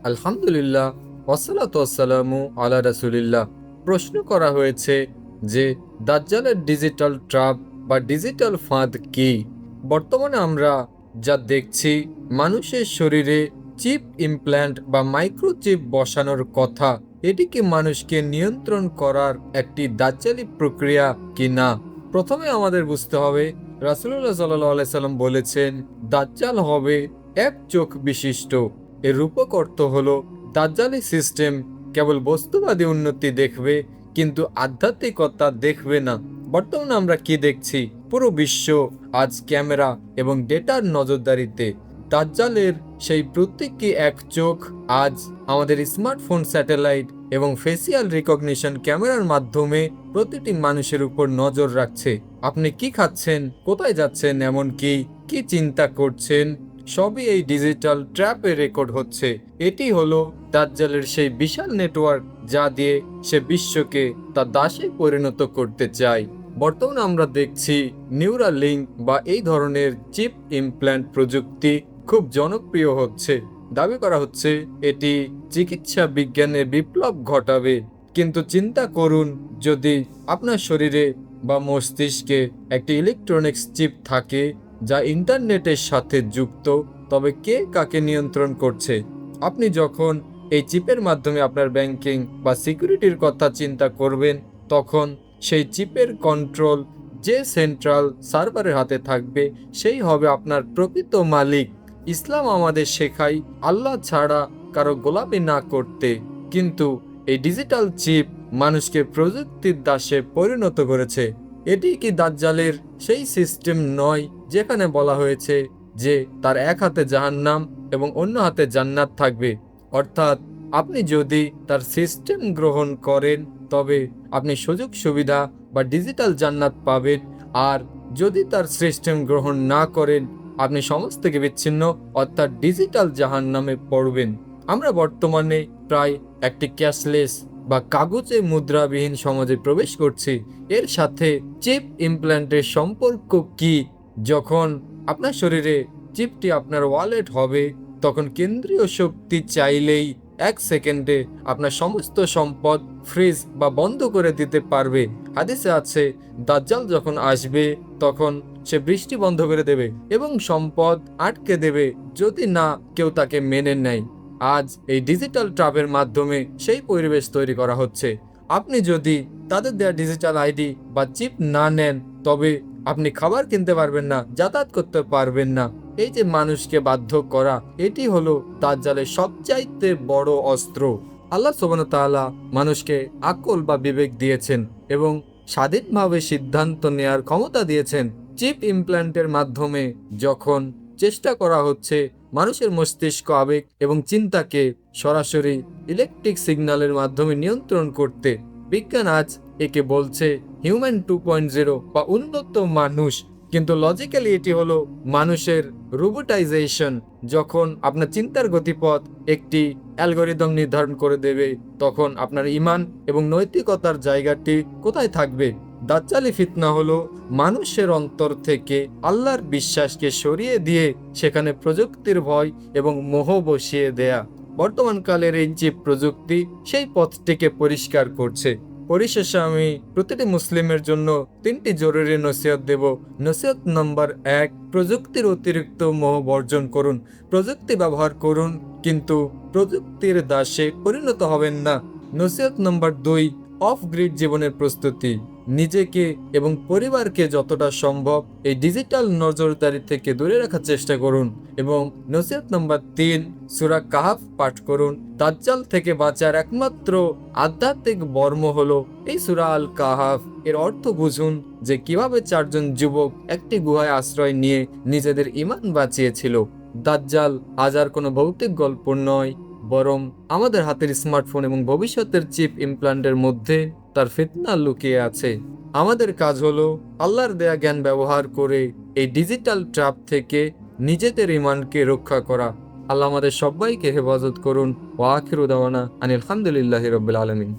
আলহামদুলিল্লাহ, ওয়াসসালাতু ওয়াসসালামু আলা রাসূলিল্লাহ। প্রশ্ন করা হয়েছে যে দাজ্জালের ডিজিটাল ট্র্যাপ বা ডিজিটাল ফাঁদ কি? বর্তমানে আমরা যা দেখছি, মানুষের শরীরে চিপ ইমপ্ল্যান্ট বা মাইক্রোচিপ বসানোর কথা, এটি কি মানুষকে নিয়ন্ত্রণ করার একটি দাজ্জালি প্রক্রিয়া কি না? প্রথমে আমাদের বুঝতে হবে, রাসূলুল্লাহ সাল্লাল্লাহু আলাইহি সাল্লাম বলেছেন দাজ্জাল হবে এক চোখ বিশিষ্ট। এর রূপক অর্থ হলো দাজ্জালি সিস্টেম কেবল বস্তুবাদী উন্নতি দেখবে, কিন্তু আধ্যাত্মিকতা দেখবে না। বর্তমানে আমরা কি দেখছি? পুরো বিশ্ব আজ ক্যামেরা এবং ডেটার নজরদারিতে। দাজ্জালের সেই প্রতীকী এক চোখ আজ আমাদের স্মার্টফোন, স্যাটেলাইট এবং ফেসিয়াল রিকগনিশন ক্যামেরার মাধ্যমে প্রতিটি মানুষের উপর নজর রাখছে। আপনি কি খাচ্ছেন, কোথায় যাচ্ছেন, এমনকি কি চিন্তা করছেন, সবই এই ডিজিটাল ট্র্যাপে রেকর্ড হচ্ছে। এটি হলো দাজ্জালের সেই বিশাল নেটওয়ার্ক, যা দিয়ে সে বিশ্বকে তার দাসে পরিণত করতে চায়। বর্তমানে আমরা দেখছি নিউরালিঙ্ক বা এই ধরনের চিপ ইমপ্ল্যান্ট প্রযুক্তি খুব জনপ্রিয় হচ্ছে। দাবি করা হচ্ছে এটি চিকিৎসা বিজ্ঞানে বিপ্লব ঘটাবে। কিন্তু চিন্তা করুন, যদি আপনার শরীরে বা মস্তিষ্কে একটি ইলেকট্রনিক্স চিপ থাকে যা ইন্টারনেটের সাথে যুক্ত, তবে কে কাকে নিয়ন্ত্রণ করছে? আপনি যখন এই চিপের মাধ্যমে আপনার ব্যাংকিং বা সিকিউরিটির কথা চিন্তা করবেন, তখন সেই চিপের কন্ট্রোল যে সেন্ট্রাল সার্ভারের হাতে থাকবে, সেই হবে আপনার প্রকৃত মালিক। ইসলাম আমাদের শেখায় আল্লাহ ছাড়া কারো গোলামি না করতে, কিন্তু এই ডিজিটাল চিপ মানুষকে প্রযুক্তির দাসে পরিণত করেছে। এটি কি দাজ্জালের সেই সিস্টেম নয় যেখানে বলা হয়েছে যে তার এক হাতে জাহান্নাম এবং অন্য হাতে জান্নাত থাকবে? অর্থাৎ আপনি যদি তার সিস্টেম গ্রহণ করেন, তবে আপনি সুযোগ সুবিধা বা ডিজিটাল জান্নাত পাবেন, আর যদি তার সিস্টেম গ্রহণ না করেন, আপনি সমাজ থেকে বিচ্ছিন্ন অর্থাৎ ডিজিটাল জাহান্নামে পড়বেন। আমরা বর্তমানে প্রায় একটি ক্যাশলেস বা কাগজে মুদ্রাবিহীন সমাজে প্রবেশ করছি। এর সাথে চিপ ইমপ্ল্যান্টের সম্পর্ক কি? যখন আপনার শরীরে চিপটি আপনার ওয়ালেট হবে, তখন কেন্দ্রীয় শক্তি চাইলেই 1 সেকেন্ডে আপনার সমস্ত সম্পদ ফ্রিজ বা বন্ধ করে দিতে পারবে। হাদিসে আছে, দাজ্জাল যখন আসবে তখন সে বৃষ্টি বন্ধ করে দেবে এবং সম্পদ আটকে দেবে, যদি না কেউ তাকে মেনে নেয়। আজ এই ডিজিটাল ট্র্যাপের মাধ্যমে সেই পরিবেশ তৈরি করা হচ্ছে। আপনি যদি তাদের দেওয়া ডিজিটাল আইডি বা চিপ না নেন, তবে আপনি খাবার কিনতে পারবেন না, যাতায়াত করতে পারবেন না। এই যে মানুষকে বাধ্য করা, এটি হলো দাজ্জালের সবচাইতে বড় অস্ত্র। আল্লাহ সুবহানাহু ওয়া তাআলা মানুষকে আকল বা বিবেক দিয়েছেন এবং স্বাধীনভাবে সিদ্ধান্ত নেয়ার ক্ষমতা দিয়েছেন। চিপ ইমপ্ল্যান্টের মাধ্যমে যখন চেষ্টা করা হচ্ছে মানুষের মস্তিষ্ক, আবেগ এবং চিন্তাকে সরাসরি ইলেকট্রিক সিগন্যালের মাধ্যমে নিয়ন্ত্রণ করতে, বিজ্ঞান আজ একে বলছে হিউম্যান 2.0 বা উন্নত মানুষ। কিন্তু লজিক্যালি এটি হলো মানুষের রোবোটাইজেশন। যখন আপনার চিন্তার গতিপথ একটি অ্যালগরিদম নির্ধারণ করে দেবে, তখন আপনার ঈমান এবং নৈতিকতার জায়গাটি কোথায় থাকবে? দাজ্জালি ফিতনা হলো মানুষের অন্তর থেকে আল্লাহর বিশ্বাসকে সরিয়ে দিয়ে সেখানে প্রযুক্তির ভয় এবং মোহ বসিয়ে দেয়া। বর্তমানকালের এই চিপ প্রযুক্তি সেই পথটিকে পরিষ্কার করছে। পরিশেষে আমি প্রতিটি মুসলিমের জন্য 3টি জরুরি নসিহত দেব। নসিহত নম্বর 1, প্রযুক্তির অতিরিক্ত মোহ বর্জন করুন। প্রযুক্তি ব্যবহার করুন, কিন্তু প্রযুক্তির দাসে পরিণত হবেন না। নসিহত নম্বর 2, অফ গ্রিড জীবনের প্রস্তুতি। নিজেকে এবং পরিবারকে যতটা সম্ভব এই ডিজিটাল নজরদারি থেকে দূরে রাখার চেষ্টা করুন। এবং নসিহত নম্বর 3, সূরা কাহাফ পাঠ করুন। দাজ্জাল থেকে বাঁচার একমাত্র আধ্যাত্মিক বর্ম হলো এই সূরা আল কাহাফ। এর অর্থ বুঝুন যে কিভাবে 4জন যুবক একটি গুহায় আশ্রয় নিয়ে নিজেদের ঈমান বাঁচিয়েছিল। দাজ্জাল আজ আর কোনো ভৌতিক গল্প নয়, বরং আমাদের হাতের স্মার্টফোন এবং ভবিষ্যতের চিপ ইমপ্ল্যান্টের মধ্যে তার ফিতনা লুকিয়ে আছে। আমাদের কাজ হলো আল্লাহর দেয়া জ্ঞান ব্যবহার করে এই ডিজিটাল ট্র্যাপ থেকে নিজেদের ঈমানকে রক্ষা করা। আল্লাহ আমাদের সবাইকে হেফাজত করুন। ওয়া আখিরু দাওয়ানা আনিল হামদুলিল্লাহি রাব্বিল আলামিন।